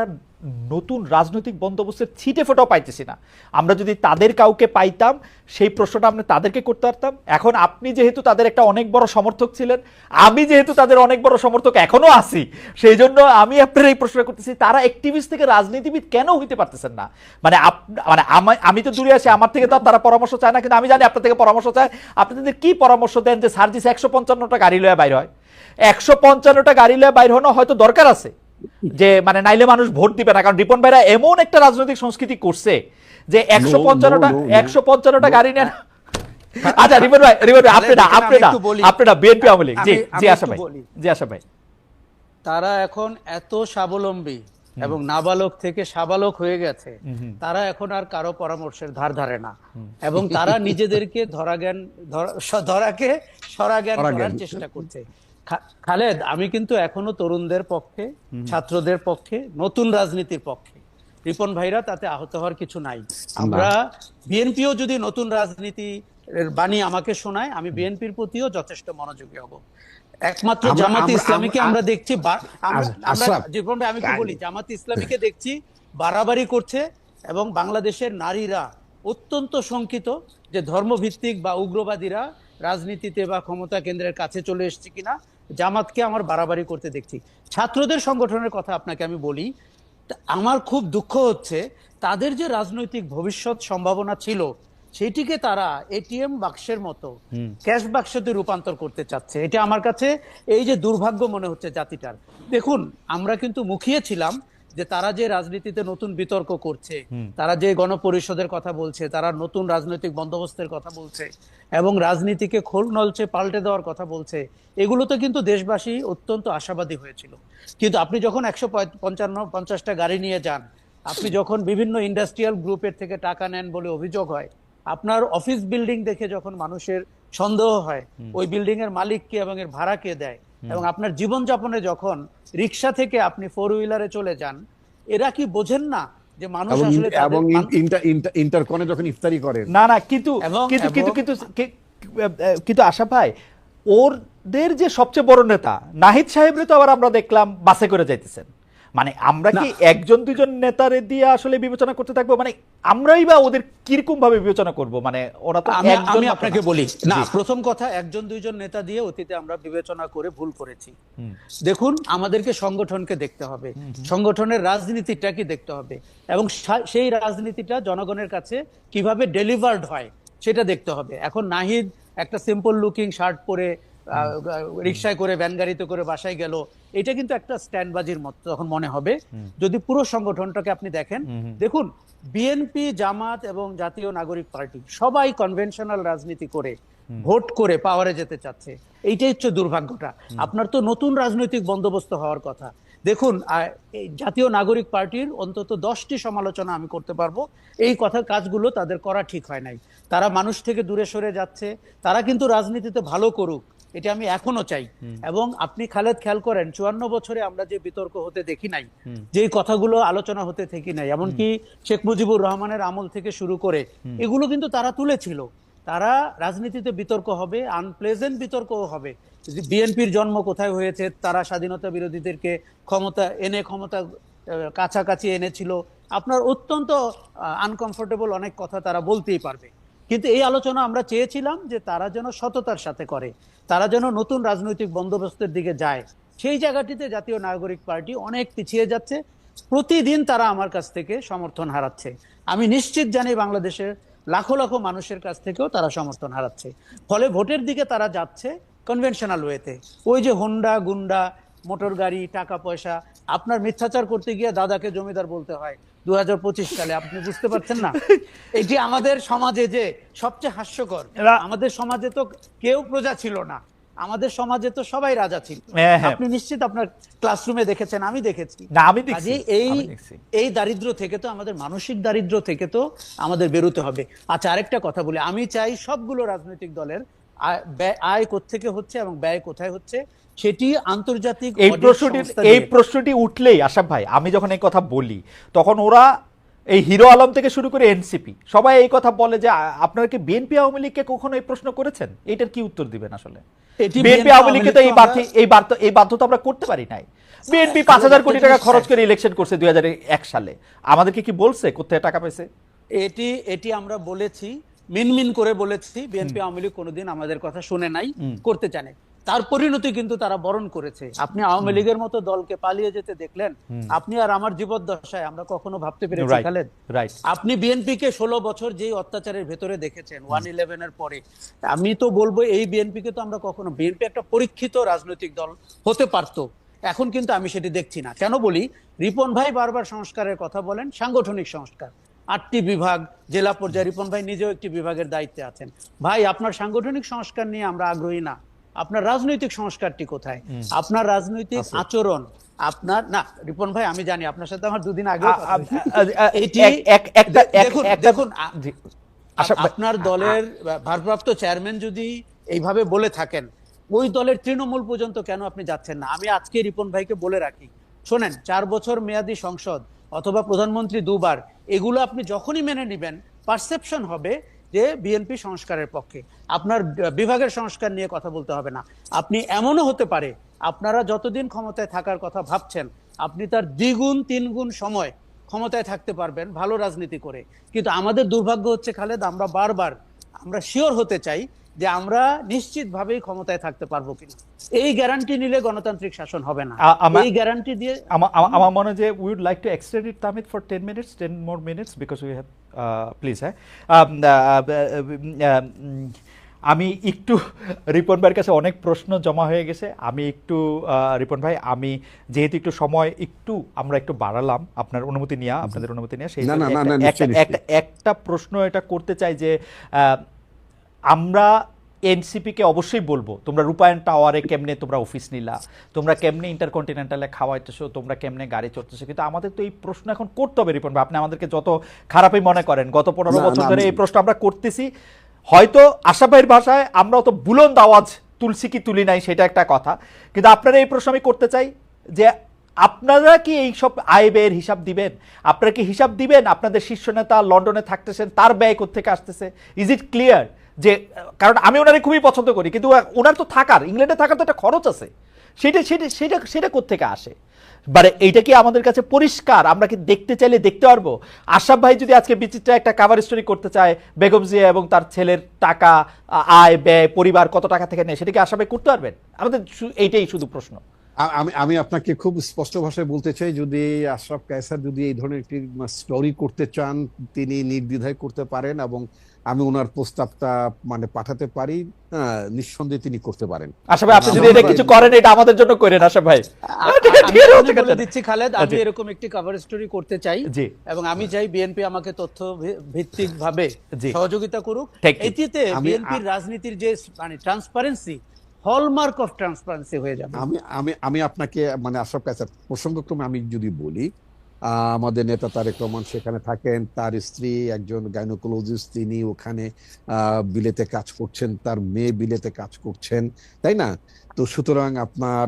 নতুন রাজনৈতিক বন্দোবস্তের ছিটে ফোটাও পাইতেছি না। আমরা যদি তাদের কাউকে পাইতাম, সেই প্রশ্নটা আমরা তাদেরকে করতে পারতাম। এখন আপনি যেহেতু তাদের একটা অনেক বড় সমর্থক ছিলেন, আমি যেহেতু তাদের অনেক বড় সমর্থক এখনো আছি, সেই জন্য আমি আপনার এই প্রশ্ন করতেছি, তারা অ্যাক্টিভিস্ট থেকে রাজনীতিবিদ কেন হইতে পারতেছেন না? মানে আমি তো দূরে আছি, আমার থেকে তো তারা পরামর্শ চায় না, কিন্তু আমি জানি আপনার থেকে পরামর্শ চায়। আপনি তাদের কি পরামর্শ দেন যে সার্জিস 155টা গাড়ি লয়ে বাইর হয়? 155টা গাড়ি লয়ে বাইর হনো হয়তো দরকার আছে, যে মানে নাইলে মানুষ ভোট দিবে না। কারণ রিপন ভাইরা এমন একটা রাজনৈতিক সংস্কৃতি করছে যে 155টা গাড়ি নেন। আচ্ছা রিপন ভাই, আপনারা বিএনপি আওয়ামী লীগ, জি আশা ভাই, তারা এখন এত স্বাবলম্বী এবং নাবালক থেকে সাবালক হয়ে গেছে, তারা এখন আর কারো পরামর্শের ধার ধারে না, এবং তারা নিজেদেরকে ধরাকে সরাজ্ঞান করার চেষ্টা করছে। খালেদ, আমি কিন্তু এখনো তরুণদের পক্ষে, ছাত্রদের পক্ষে, নতুন রাজনীতির পক্ষে। রিপন ভাইরা তাতে আহত হওয়ার কিছু নাই। আমরা বিএনপিও যদি নতুন রাজনীতি বাণী আমাকে শোনায়, আমি বিএনপির প্রতিও যথেষ্ট মনোযোগী হব। একমাত্র জামাতে ইসলামীকে আমরা দেখছি, রিপন ভাই আমি কি বলি, জামাতে ইসলামীকে দেখছি বাড়াবাড়ি করছে, এবং বাংলাদেশের নারীরা অত্যন্ত শঙ্কিত যে ধর্মভিত্তিক বা উগ্রবাদীরা রাজনীতিতে বা ক্ষমতা কেন্দ্রের কাছে চলে এসেছে কিনা। জামাতকে আমার বাড়াবাড়ি করতে দেখছি। ছাত্রদের সংগঠনের কথা আপনাকে আমি বলি, আমার খুব দুঃখ হচ্ছে, তাদের যে রাজনৈতিক ভবিষ্যৎ সম্ভাবনা ছিল, সেটিকে তারা এটিএম বাক্সের মতো ক্যাশ বাক্সতে রূপান্তর করতে চাচ্ছে। এটা আমার কাছে এই যে দুর্ভাগ্য মনে হচ্ছে জাতিটার। দেখুন, আমরা কিন্তু মুখিয়েছিলাম যে তারা যে রাজনীতিতে নতুন বিতর্ক করছে, তারা যে গণপরিষদের কথা বলছে, তারা নতুন রাজনৈতিক বন্দোবস্তের কথা বলছে, এবং রাজনীতিকে খোল নলচে পাল্টে দেওয়ার কথা বলছে, এগুলোতে কিন্তু দেশবাসী অত্যন্ত আশাবাদী হয়েছিল। কিন্তু আপনি যখন 150টা গাড়ি নিয়ে যান, আপনি যখন বিভিন্ন ইন্ডাস্ট্রিয়াল গ্রুপের থেকে টাকা নেন বলে অভিযোগ হয়, আপনার অফিস বিল্ডিং দেখে যখন মানুষের সন্দেহ হয় ওই বিল্ডিং এর মালিক কে এবং এর ভাড়া কে দেয়, এবং আপনার জীবনযাপনে যখন রিক্সা থেকে আপনি 4 হুইলারে চলে যান, এরা কি বোঝেন না যে মানুষ এবং আসলে এবং ইন্টারকনে যখন ইফতারি করেন। না কিন্তু এবং- কিন্তু কিন্তু এবং- কিন্তু কিন্তু আশা ভাই, ওদের যে সবচেয়ে বড় নেতা নাহিদ সাহেবরে তো আবার আমরা দেখলাম বাসে করে যাইতেছেন। মানে আমরা কি একজন দুজন নেতারে দিয়ে আসলে বিবেচনা করতে থাকবো? মানে আমরাই বা ওদের কিরকম ভাবে বিবেচনা করব? মানে ওরা তো আমি একজন মাত্র আপনাকে না। বলি না, জি। প্রথম কথা, একজন দুইজন নেতা দিয়ে অতীতে আমরা বিবেচনা করে ভুল করেছি। দেখুন, আমাদেরকে সংগঠনকে দেখতে হবে, সংগঠনের রাজনীতিটা কি দেখতে হবে, এবং সেই রাজনীতিটা জনগণের কাছে কিভাবে ডেলিভার্ড হয় সেটা দেখতে হবে। এখন নাহিদ একটা সিম্পল লুকিং শার্ট পরে রিক্সায় করে, ভ্যান গাড়িতে করে বাসায় গেল, এটা কিন্তু একটা স্ট্যান্ডবাজির মতো তখন মনে হবে। যদি পুরো সংগঠনটাকে আপনি দেখেন, দেখুন বিএনপি, জামাত এবং জাতীয় নাগরিক পার্টি সবাই কনভেনশনাল রাজনীতি করে ভোট করে পাওয়ারে যেতে চাচ্ছে। এইটাই হচ্ছে দুর্ভাগ্যটা। আপনার তো নতুন রাজনৈতিক বন্দোবস্ত হওয়ার কথা। দেখুন, এই জাতীয় নাগরিক পার্টির অন্তত 10টি সমালোচনা আমি করতে পারবো। এই কাজগুলো তাদের করা ঠিক হয় নাই। তারা মানুষ থেকে দূরে সরে যাচ্ছে। তারা কিন্তু রাজনীতিতে ভালো করুক, এটা আমি এখনো চাই। এবং আপনি খালেদ খেয়াল করেন, 54 বছরে আমরা যে বিতর্ক হতে দেখি নাই, যে কথাগুলো আলোচনা হতে দেখি নাই, এমনকি শেখ মুজিবুর রহমানের আমল থেকে শুরু করে, এগুলো কিন্তু তারা তুলেছিল। তারা রাজনীতিতে বিতর্ক হবে, আনপ্লেজেন্ট বিতর্কও হবে। বিএনপির জন্ম কোথায় হয়েছে, তারা স্বাধীনতা বিরোধীদেরকে ক্ষমতা কাছাকাছি এনেছিল, আপনার অত্যন্ত আনকমফোর্টেবল অনেক কথা তারা বলতেই পারবে। কিন্তু এই আলোচনা আমরা চেয়েছিলাম যে তারা যেন সততার সাথে করে, তারা যেন নতুন রাজনৈতিক বন্দোবস্তের দিকে যায়। সেই জায়গাটিতে জাতীয় নাগরিক পার্টি অনেক পিছিয়ে যাচ্ছে। প্রতিদিন তারা আমার কাছ থেকে সমর্থন হারাচ্ছে। আমি নিশ্চিত জানি বাংলাদেশের লাখো লাখো মানুষের কাছ থেকেও তারা সমর্থন হারাচ্ছে। ফলে ভোটের দিকে তারা যাচ্ছে কনভেনশনাল ওয়েতে। ওই যে হোন্ডা, গুন্ডা, মোটর গাড়ি, টাকা পয়সা, আপনার মিথ্যাচার করতে গিয়ে দাদাকে জমিদার বলতে হয় 2025 সালে, আপনি বুঝতে পারছেন না? এটি আমাদের সমাজে যে সবচেয়ে হাস্যকর। আমাদের সমাজে তো কেউ প্রজা ছিল না, আমাদের সমাজে তো সবাই রাজা ছিল। আপনি নিশ্চিত আপনার ক্লাসরুমে দেখেছেন, আমি দেখেছি। না, আমি দেখছি। এই দারিদ্র থেকে তো, আমাদের মানসিক দারিদ্র থেকে তো আমাদের বেরোতে হবে। আচ্ছা, আরেকটা কথা বলি, আমি চাই সবগুলো রাজনৈতিক দলের আয় কোত্থেকে হচ্ছে এবং ব্যয় কোথায় হচ্ছে সেটি আন্তর্জাতিক এই প্রশ্নটি উঠলেই আশাফ ভাই, আমি যখন এই কথা বলি তখন ওরা এই হিরো আলম থেকে শুরু করে এনসিপি সবাই এই কথা বলে যে আপনারা কি বিএনপি আওয়ামী লীগকে কখনো এই প্রশ্ন করেছেন? এটার কি উত্তর দিবেন? আসলে বিএনপি আওয়ামী লীগকে তো এই বাধ্যতা আমরা করতে পারি নাই। বিএনপি 5,000 কোটি টাকা খরচ করে ইলেকশন করছে 2001 সালে। আমাদেরকে কি বলছে কোথায় টাকা পাইছে? এটি আমরা বলেছি, মিনমিন করে বলেছি। বিএনপি আওয়ামী লীগ কোনোদিন আমাদের কথা শুনে নাই, করতে জানে। তার পরিণতি কিন্তু তারা বরণ করেছে। আপনি আওয়ামী লীগের মতো দলকে পালিয়ে যেতে দেখলেন, আপনি আর আমার জীবদ্দশায় আমরা কখনো ভাবতে পেরেছি খালেদ? আপনি বিএনপি কে 16 বছর যেই অত্যাচারের ভেতরে দেখেছেন 1/11 এর পরে, আমি তো বলবো এই বিএনপি কে তো আমরা কখনো, বিএনপি একটা পরীক্ষিত রাজনৈতিক দল হতে পারতো, এখন কিন্তু আমি সেটি দেখছি না। কেন বলি? রিপন ভাই বারবার সংস্কারের কথা বলেন, সাংগঠনিক সংস্কার, 8টি বিভাগ, জেলা পর্যায়ে। রিপন ভাই নিজেও একটি বিভাগের দায়িত্বে আছেন। ভাই, আপনার সাংগঠনিক সংস্কার নিয়ে আমরা আগ্রহী না। আপনার রাজনৈতিক সংস্কারটি কোথায়? আপনার রাজনৈতিক আচরণ, আপনার না রিপন ভাই, আমি জানি আপনার সাথে আমার দুদিন আগে দেখুন, আপনার দলের ভারপ্রাপ্ত চেয়ারম্যান যদি এইভাবে বলে থাকেন, ওই দলের তৃণমূল পর্যন্ত কেন আপনি যাচ্ছেন না? আমি আজকে রিপন ভাইকে বলে রাখি, শোনেন, 4 বছর মেয়াদী সংসদ অথবা প্রধানমন্ত্রী 2 বার, এগুলো আপনি যখনই মেনে নেবেন, পারসেপশন হবে যে বিএনপি সংস্কারের পক্ষে। আপনার বিভাগের সংস্কার নিয়ে কথা বলতে হবে না। আপনি এমনও হতে পারে, আপনারা যতদিন ক্ষমতায় থাকার কথা ভাবছেন, আপনি তার 2 গুণ 3 গুণ সময় ক্ষমতায় থাকতে পারবেন ভালো রাজনীতি করে। কিন্তু আমাদের দুর্ভাগ্য হচ্ছে খালেদ, আমরা শিওর হতে চাই যে আমরা নিশ্চিতভাবেই ক্ষমতায় থাকতে পারবো কিনা। এই গ্যারান্টি নিলে গণতান্ত্রিক শাসন হবে না। এই গ্যারান্টি দিয়ে আমার মনে হয় যে we would like to extend it তামিদ for 10 minutes, 10 more minutes, because we have please. আমি একটু রিপন ভাইয়ের কাছে অনেক প্রশ্ন জমা হয়ে গেছে। আমি একটু রিপন ভাই, আমি যেহেতু একটু সময় আমরা একটু বাড়ালাম আপনার অনুমতি নিয়ে, আপনাদের অনুমতি নিয়ে, সেই একটা প্রশ্ন এটা করতে চাই যে আমরা এনসিপি কে অবশ্যই বলবো, তোমরা রূপায়ণ টাওয়ারে কেমনে তোমরা অফিস নিলা, তোমরা কেমনে ইন্টারকন্টিনেন্টালে খাওয়াইতেছো, তোমরা কেমনে গাড়ি চড়তেছো, কিন্তু আমাদের তো এই প্রশ্ন এখন করতে হবে রিপন ভাই। আপনি আমাদেরকে যত খারাপই মনে করেন, গত 15 বছর ধরে এই প্রশ্ন আমরা করতেছি। হয়তো আশরাফ ভাইয়ের ভাষায় আমরা অত বুলন্দ আওয়াজ তুলসী কি তুলি নাই সেটা একটা কথা, কিন্তু আপনারা এই প্রশ্ন আমি করতে চাই যে আপনারা কি এই সব আয় ব্যয়ের হিসাব দিবেন? আপনারা কি হিসাব দিবেন আপনাদের শীর্ষ নেতা লন্ডনে থাকতেছেন, তার ব্যয় কোত্থেকে আসতেছে? ইজ ইট ক্লিয়ার যে, কারণ আমি ওনারে খুবই পছন্দ করি, কিন্তু ওনার তো থাকার, ইংল্যান্ডে থাকার তো একটা খরচ আছে, সেটা সেটা সেটা সেটা কোত্থেকে আসে? মানে এইটা কি আমাদের কাছে পরিষ্কার? আমরা কি দেখতে চাইলে দেখতে পারবো? আশরাফ ভাই যদি আজকে বিচিত্র একটা কভার স্টোরি করতে চায়, বেগম জিয়া এবং তার ছেলের টাকা, আয় ব্যয়, পরিবার কত টাকা থেকে নেয়, সেটা কি আশরাফ ভাই করতে পারবেন? আমাদের এইটাই শুধু প্রশ্ন। আমি আমি আপনাকে খুব স্পষ্ট ভাষায় বলতে চাই, যদি আশরাফ কায়সার যদি এই ধরনের একটি স্টোরি করতে চান, তিনি নির্দ্বিধায় করতে পারেন, এবং আমি ওনার প্রস্তাবটা মানে পাঠাতে পারি, নিঃসন্দেহে তিনি করতে পারেন। আশরাফ ভাই, আপনি যদি এটা কিছু করেন, এটা আমাদের জন্য করেন আশরাফ ভাই। আমি বলে দিচ্ছি খালেদ, আমি এরকম একটি কভার স্টোরি করতে চাই, এবং আমি চাই বিএনপি আমাকে তথ্য ভিত্তিক ভাবে সহযোগিতা করুক। এটিতে বিএনপির রাজনীতির যে মানে ট্রান্সপারেন্সি, হলমার্ক অফ ট্রান্সপারেন্সি হয়ে যাবে। আমি আমি আমি আপনাকে মানে আশরাফ কায়সার প্রসঙ্গক্রমে আমি যদি বলি, আমাদের নেতা তারেক রহমান সেখানে থাকেন, তার স্ত্রী একজন গাইনোকোলজিস্ট, তিনি ওখানে বিলেতে কাজ করছেন, তার মেয়ে বিলেতে কাজ করছেন, তাই না? তো সুতরাং আপনার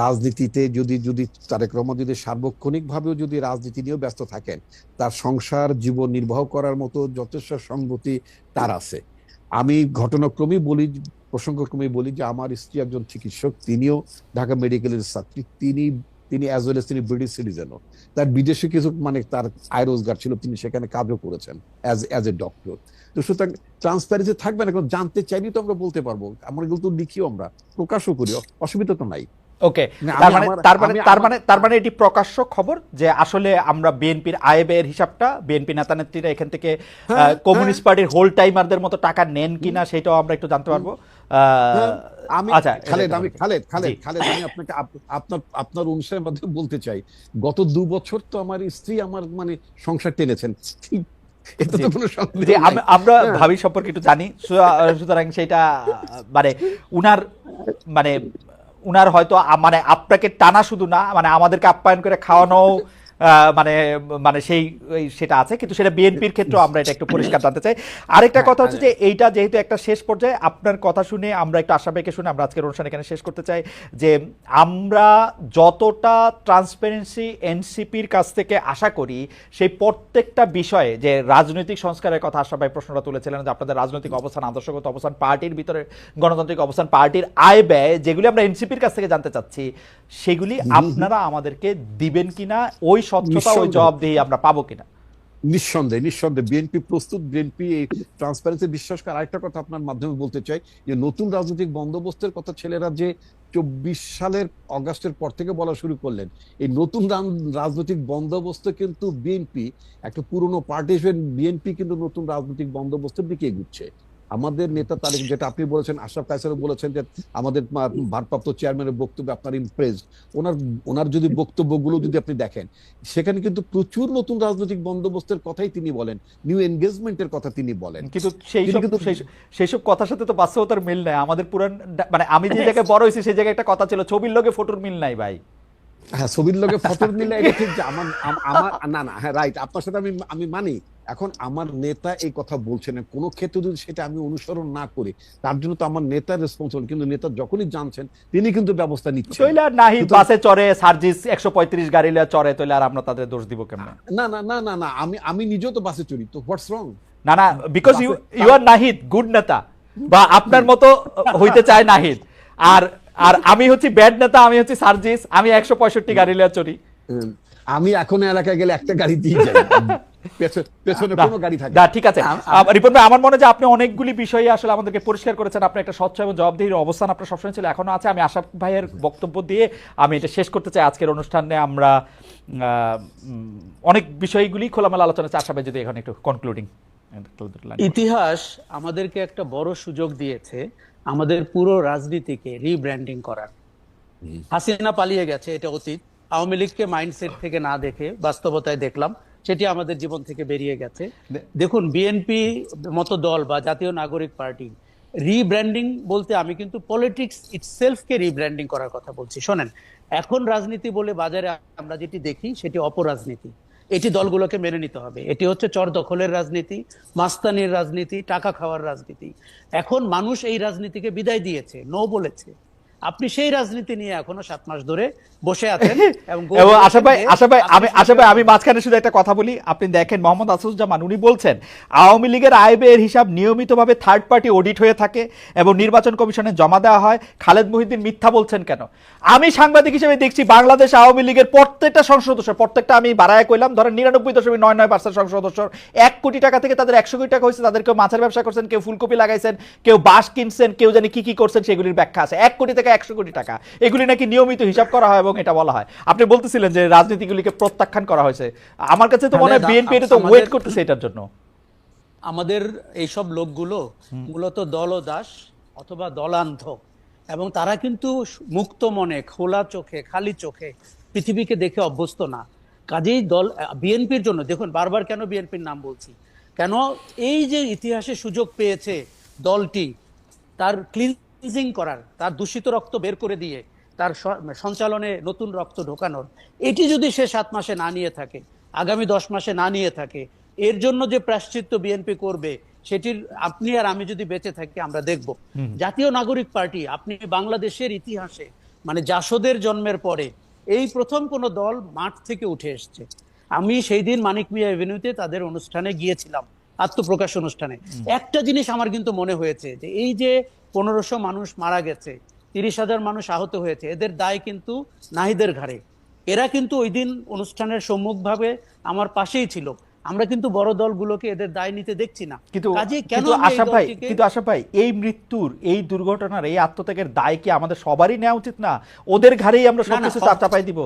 রাজনীতিতে যদি যদি তারেক রহমান যদি সার্বক্ষণিক ভাবেও যদি রাজনীতি নিয়েও ব্যস্ত থাকেন, তার সংসার জীবন নির্বাহ করার মতো যথেষ্ট সঙ্গতি তার আছে। আমি ঘটনাক্রমেই বলি, প্রসঙ্গক্রমেই বলি যে আমার স্ত্রী একজন চিকিৎসক, তিনিও ঢাকা মেডিকেলের ছাত্রী, তিনি তিনি অ্যাজ ওয়েল এস তিনি ব্রিটিশ সিটিজেনও, তার বিদেশে কিছু মানে তার আয় রোজগার ছিল, তিনি সেখানে কাজও করেছেন অ্যাজ এ ডক্টর। তো সুতরাং ট্রান্সপারেন্সি থাকবে না, কারণ জানতে চাইলেই তো আমরা বলতে পারবো, আমরা এগুলো তো লিখিও, আমরা প্রকাশও করি, অসুবিধা তো নাই। ওকে, তার মানে এটি প্রকাশ্য খবর যে আসলে আমরা বিএনপির আয় ব্যয়ের হিসাবটা, বিএনপি নেতা নেত্রীরা এখান থেকে কমিউনিস্ট পার্টির হোল টাইমারদের মতো টাকা নেন কিনা সেটাও আমরা একটু জানতে পারবো। আচ্ছা খালেদ, আমি আপনাকে আপনার অনুষ্ঠানের মাধ্যমে বলতে চাই, গত 2 বছর তো আমার স্ত্রী আমার মানে সংসার টেনেছেন, আমরা ভাবি সম্পর্কে একটু জানি, সুতরাং সেটা মানে উনার হয়তো মানে আপনাকে টানা শুধু না, মানে আমাদেরকে আপ্যায়ন করে খাওয়ানো মানে মানে সেটা আছে, কিন্তু সেটা বিএনপির ক্ষেত্রে আমরা এটা একটু পরিষ্কার জানতে চাই। আরেকটা কথা হচ্ছে যে এইটা যেহেতু একটা শেষ পর্যায়ে, আপনার কথা শুনে আমরা একটু আশরাফ ভাইকে শুনে আমরা আজকের অনুষ্ঠান এখানে শেষ করতে চাই, যে আমরা যতটা ট্রান্সপারেন্সি এনসিপির কাছ থেকে আশা করি, সেই প্রত্যেকটা বিষয়ে যে রাজনৈতিক সংস্কারের কথা আশরাফ ভাই প্রশ্নটা তুলেছিলেন, যে আপনাদের রাজনৈতিক অবস্থান, আদর্শগত অবস্থান, পার্টির ভিতরে গণতান্ত্রিক অবস্থান, পার্টির আয় ব্যয়, যেগুলি আমরা এনসিপির কাছ থেকে জানতে চাচ্ছি, সেগুলি আপনারা আমাদেরকে দিবেন কিনা, ওই স্বচ্ছতা, ওই জবাবদিহি আমরা পাবো কিনা? নিঃসন্দেহে বিএনপি প্রস্তুত, বিএনপি এই ট্রান্সপারেন্সি বিশ্বাস করে। আরেকটা কথা আপনার মাধ্যমে বলতে চাই, যে নতুন রাজনৈতিক বন্দোবস্তের কথা ছেলেরা যে 24 সালের অগাস্টের পর থেকে বলা শুরু করলেন, এই নতুন রাজনৈতিক বন্দোবস্ত কিন্তু বিএনপি একটা পুরনো পার্টি হিসেবে বিএনপি কিন্তু নতুন রাজনৈতিক বন্দোবস্তের দিকে এগুচ্ছে। আমাদের নেতা তারেক, যেটা আপনি বলেছেন, আশরাফ কায়সারও বলেছেন যে আমাদের ভারপ্রাপ্ত চেয়ারম্যানের বক্তব্যে আপনার ইমপ্রেসড, ওনার যদি বক্তব্যগুলো যদি আপনি দেখেন, সেখানে কিন্তু প্রচুর নতুন রাজনৈতিক বন্দোবস্তের কথাই তিনি বলেন, নিউ এনগেজমেন্টের কথা তিনি বলেন, কিন্তু সেই সব কথার সাথে তো বাস্তবতার মিল নাই। আমাদের পুরান মানে আমি যে জায়গায় বড় হয়েছি সেই জায়গায় একটা কথা ছিল, ছবির লগে ফটোর মিল নাই ভাই। হ্যাঁ, ছবির লগে ফটোর মিল নাই, ঠিক। আমার না, হ্যাঁ রাইট, আপনার সাথে আমি মানি। এখন আমার নেতা এই কথা বলছেন, কোন ক্ষেত্রে যদি সেটা আমি অনুসরণ না করি, তার জন্য তো আমার নেতার রেসপন্সিবল, কিন্তু নেতা যখনই জানছেন তিনি কিন্তু ব্যবস্থা নিচ্ছেন। তইলা নাহি বাসে চড়ে, সার্জিস 135 গাড়ি লয়ে চড়ে, তইলা আর আমরা তাদের দোষ দিব কেমনে? না, আমি নিজেও তো বাসে চড়ি, তো হোয়াটস রং? না, because you are Nahid, good নেতা, বা আপনার মতো হইতে চায় নাহিদ, আর আমি হচ্ছি ব্যাড নেতা, আমি হচ্ছি সার্জিস, আমি 165 গাড়ি লয়ে চড়ি। আমি এখন এলাকায় গেলে একটা গাড়ি দিয়ে যাই, পেছনে কোনো গাড়ি থাকে না। ঠিক আছে রিপন ভাই, আমার মনে হয় যে আপনি অনেকগুলি বিষয়ে আসলে আমাদেরকে পরিষ্কার করেছেন, আপনার একটা স্বচ্ছ এবং জবাবদিহির অবস্থান আপনার সবসময় ছিল, এখনো আছে। আমি আশরাফ ভাইয়ের বক্তব্য দিয়ে আমি এটা শেষ করতে চাই আজকের অনুষ্ঠানে। আমরা অনেক বিষয়গুলি খোলামেলা আলোচনা চাই, আশরাফ ভাই যদি এখন একটু কনক্লুডিং। ইতিহাস আমাদেরকে একটা বড় সুযোগ দিয়েছে আমাদের পুরো রাজনীতিকে রিব্র্যান্ডিং করার। হাসিনা পালিয়ে গেছে, এটা অতীত। আওয়ামী লীগকে মাইন্ডসেট থেকে না দেখে বাস্তবতায় দেখলাম, সেটি আমাদের জীবন থেকে বেরিয়ে গেছে। দেখুন, বিএনপি মতো দল বা জাতীয় নাগরিক পার্টি রিব্র্যান্ডিং বলতে আমি কিন্তু পলিটিক্স ইটসেলফকে রিব্র্যান্ডিং করার কথা বলছি। শোনেন, এখন রাজনীতি বলে বাজারে আমরা যেটি দেখি সেটি অপরাজনীতি। এটি দলগুলোকে মেনে নিতে হবে। এটি হচ্ছে চর দখলের রাজনীতি, মাস্তানির রাজনীতি, টাকা খাওয়ার রাজনীতি। এখন মানুষ এই রাজনীতিকে বিদায় দিয়েছে, নো বলেছে। আপনি সেই রাজনীতি নিয়ে এখনো 7 মাস ধরে বসে আছেন এবং এবং আশা ভাই আমি মাঝখানে শুধু একটা কথা বলি। আপনি দেখেন মোহাম্মদ আসুজ্জামান উনি বলছেন আওয়ামী লীগের আয় ব্যয়ের হিসাব নিয়মিতভাবে থার্ড পার্টি অডিট হয়ে থাকে এবং নির্বাচন কমিশনে জমা দেওয়া হয়। খালেদ মহিউদ্দিন মিথ্যা বলছেন কেন? আমি সাংবাদিক হিসেবে দেখছি বাংলাদেশ আওয়ামী লীগের প্রত্যেকটা সংসদ সদস্য, প্রত্যেকটা আমি বাড়ায় কইলাম, ধরেন 99.99% সংসদ সদস্য 1 কোটি টাকা থেকে তাদের 100 কোটি টাকা হয়েছে। তাদের কেউ মাছের ব্যবসা করছেন, কেউ ফুলকপি লাগাইছেন, কেউ বাঁশ কিনছেন, কেউ জানি কি কি করছেন, সেগুলির ব্যাখ্যা আছে। 1 কোটি থেকে 100 কোটি টাকা এগুলি নাকি নিয়মিত হিসাব করা হয় এবং এটা বলা হয়। আপনি বলতেছিলেন যে রাজনীতিগুলিকে প্রত্যাখ্যান করা হয়েছে। আমার কাছে তো মনে হয় বিএনপি এটা তো ওয়েট করতেছে এটার জন্য। আমাদের এইসব লোকগুলো মূলত দলদাস অথবা দলান্ধ, এবং তারা কিন্তু মুক্ত মনে, খোলা চোখে, খালি চোখে পৃথিবীকে দেখে অভ্যস্ত না। কাজেই বিএনপির জন্য দেখুন, বারবার কেন বিএনপির নাম বলছি, কেন এই যে ইতিহাসে সুযোগ পেয়েছে দলটি তার ক্লিনজিং করার, তার দূষিত রক্ত বের করে দিয়ে তার সঞ্চালনে নতুন রক্ত ঢোকানোর, এটি যদি সে 7 মাসে না নিয়ে থাকে, আগামী 10 মাসে না নিয়ে থাকে, এর জন্য যে প্রায়শ্চিত্ত বিএনপি করবে সেটির আপনি আর আমি যদি বেঁচে থাকি আমরা দেখব। জাতীয় নাগরিক পার্টি, আপনি বাংলাদেশের ইতিহাসে মানে জাসদের জন্মের পরে এই প্রথম কোন দল মাঠ থেকে উঠে এসছে। আমি সেই দিন মানিক মিয়া এভিনিউতে তাদের অনুষ্ঠানে গিয়েছিলাম, আত্মপ্রকাশ অনুষ্ঠানে। একটা জিনিস আমার কিন্তু মনে হয়েছে যে এই যে 1500 মানুষ মারা গেছে, 30,000 মানুষ আহত হয়েছে, এদের দায় কিন্তু নাহিদের ঘাড়ে। এরা কিন্তু ওই দিন অনুষ্ঠানের সম্মুখভাবে আমার পাশেই ছিল। আমরা কিন্তু বড় দলগুলোকে এদের দায় নিতে দেখছি না। কিন্তু কাজে কেন আশা ভাই এই মৃত্যুর, এই দুর্ঘটনার, এই আত্মত্যাগের দায় কি আমাদের সবারই নেওয়া উচিত না? ওদের ঘাড়েই আমরা সবকিছু চাপাই দিব?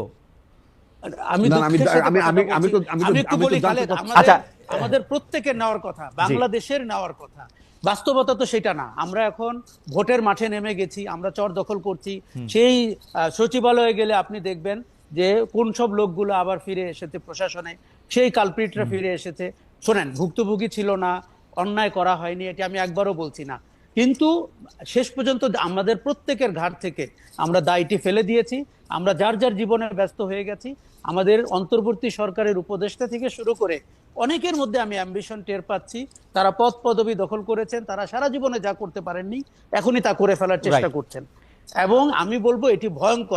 আমাদের প্রত্যেকের নেওয়ার কথা, বাংলাদেশের নেওয়ার কথা। বাস্তবতা তো সেটা না। আমরা এখন ভোটের মাঠে নেমে গেছি, আমরা চর দখল করছি। সেই সচিবালয়ে গেলে আপনি দেখবেন যে কোন সব লোকগুলো আবার ফিরে এসেছে প্রশাসনে, সেই কালপ্রিটরা ফিরে এসেছে। শোনেন, ভুক্তভোগী ছিল না, অন্যায় করা হয়নি, এটি আমি একবারও বলছি না, কিন্তু শেষ পর্যন্ত আমাদের প্রত্যেকের ঘাট থেকে আমরা দায়টি ফেলে দিয়েছি। আমরা যার যার জীবনে ব্যস্ত হয়ে গেছি। আমাদের অন্তর্বর্তী সরকারের উপদেষ্টা থেকে শুরু করে অনেকের মধ্যে আমি অ্যাম্বিশন টের পাচ্ছি। তারা পদ পদবি দখল করেছেন, তারা সারা জীবনে যা করতে পারেননি এখনই তা করে ফেলার চেষ্টা করছেন, এবং আমি বলবো এটি ভয়ঙ্কর।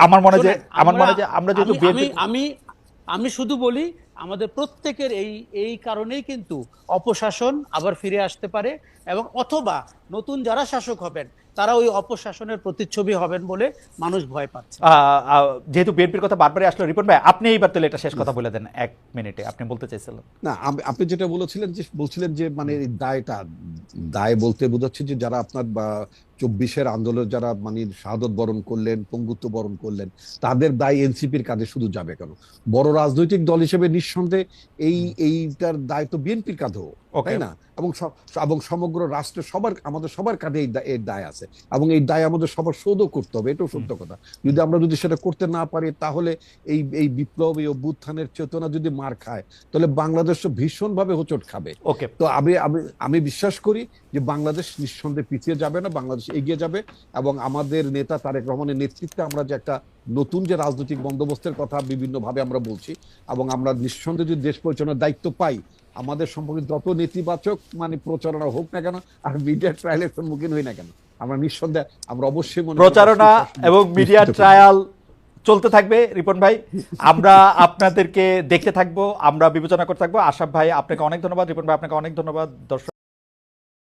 আমি শুধু বলি আমাদের প্রত্যেকের এই কারণেই কিন্তু অপশাসন আবার ফিরে আসতে পারে, এবং অথবা নতুন যারা শাসক হবেন তারা ওই অপশাসনের প্রতিচ্ছবি হবেন বলে মানুষ ভয় পাচ্ছে। যেহেতু বিএনপির কথা বারবারই আসলো, রিপন ভাই আপনি এইবার তাহলে এটা শেষ কথা বলে দেন 1 মিনিটে। আপনি বলতে চাইছিলেন না, আপনি যেটা বলছিলেন যে মানে দায় বলতে বোঝাচ্ছে যে যারা আপনার 24-এর আন্দোলন যারা মানে শাহাদত বরণ করলেন, পঙ্গুত্ব বরণ করলেন, তাদের দায় এনসিপির কাঁধে শুধু যাবে কেন? বড় রাজনৈতিক দল হিসেবে নিঃসন্দেহে এইটার দায় তো বিএনপির কাঁধেও, তাই না? এবং সমগ্র রাষ্ট্রের আমাদের সবার কাঁধে এর দায় আছে, এবং এই দায় আমাদের সবার শোধও করতে হবে, এটাও সত্য কথা। আমরা যদি সেটা করতে না পারি, তাহলে এই বিপ্লব, এই অভ্যুত্থানের চেতনা যদি মার খায়, তাহলে বাংলাদেশ ভীষণভাবে হোঁচট খাবে। তো আমি বিশ্বাস করি যে বাংলাদেশ নিঃসন্দেহে পিছিয়ে যাবে না, বাংলাদেশ এগিয়ে যাবে। এবং আমাদের নেতা তারেক রহমানের নেতৃত্বে আমরা যে একটা নতুন যে রাজনৈতিক বন্দোবস্তের কথা বিভিন্ন ভাবে আমরা বলছি, এবং আমরা নিঃসন্দেহে যদি দেশ পরিচালনার দায়িত্ব পাই, আমাদের সম্পর্কে যত নেতিবাচক মানে প্রচারণা হোক না কেন, আর মিডিয়া ট্রায়ালের সম্মুখীন হই না কেন, আমরা নিঃসন্দেহে আমরা অবশ্যই প্রচারণা এবং মিডিয়া ট্রায়াল চলতে থাকবে। রিপন ভাই, আমরা আপনাদেরকে দেখতে থাকবো, আমরা বিবেচনা করতে থাকবো। আশরাফ ভাই আপনাকে অনেক ধন্যবাদ, রিপন ভাই আপনাকে অনেক ধন্যবাদ। দর্শক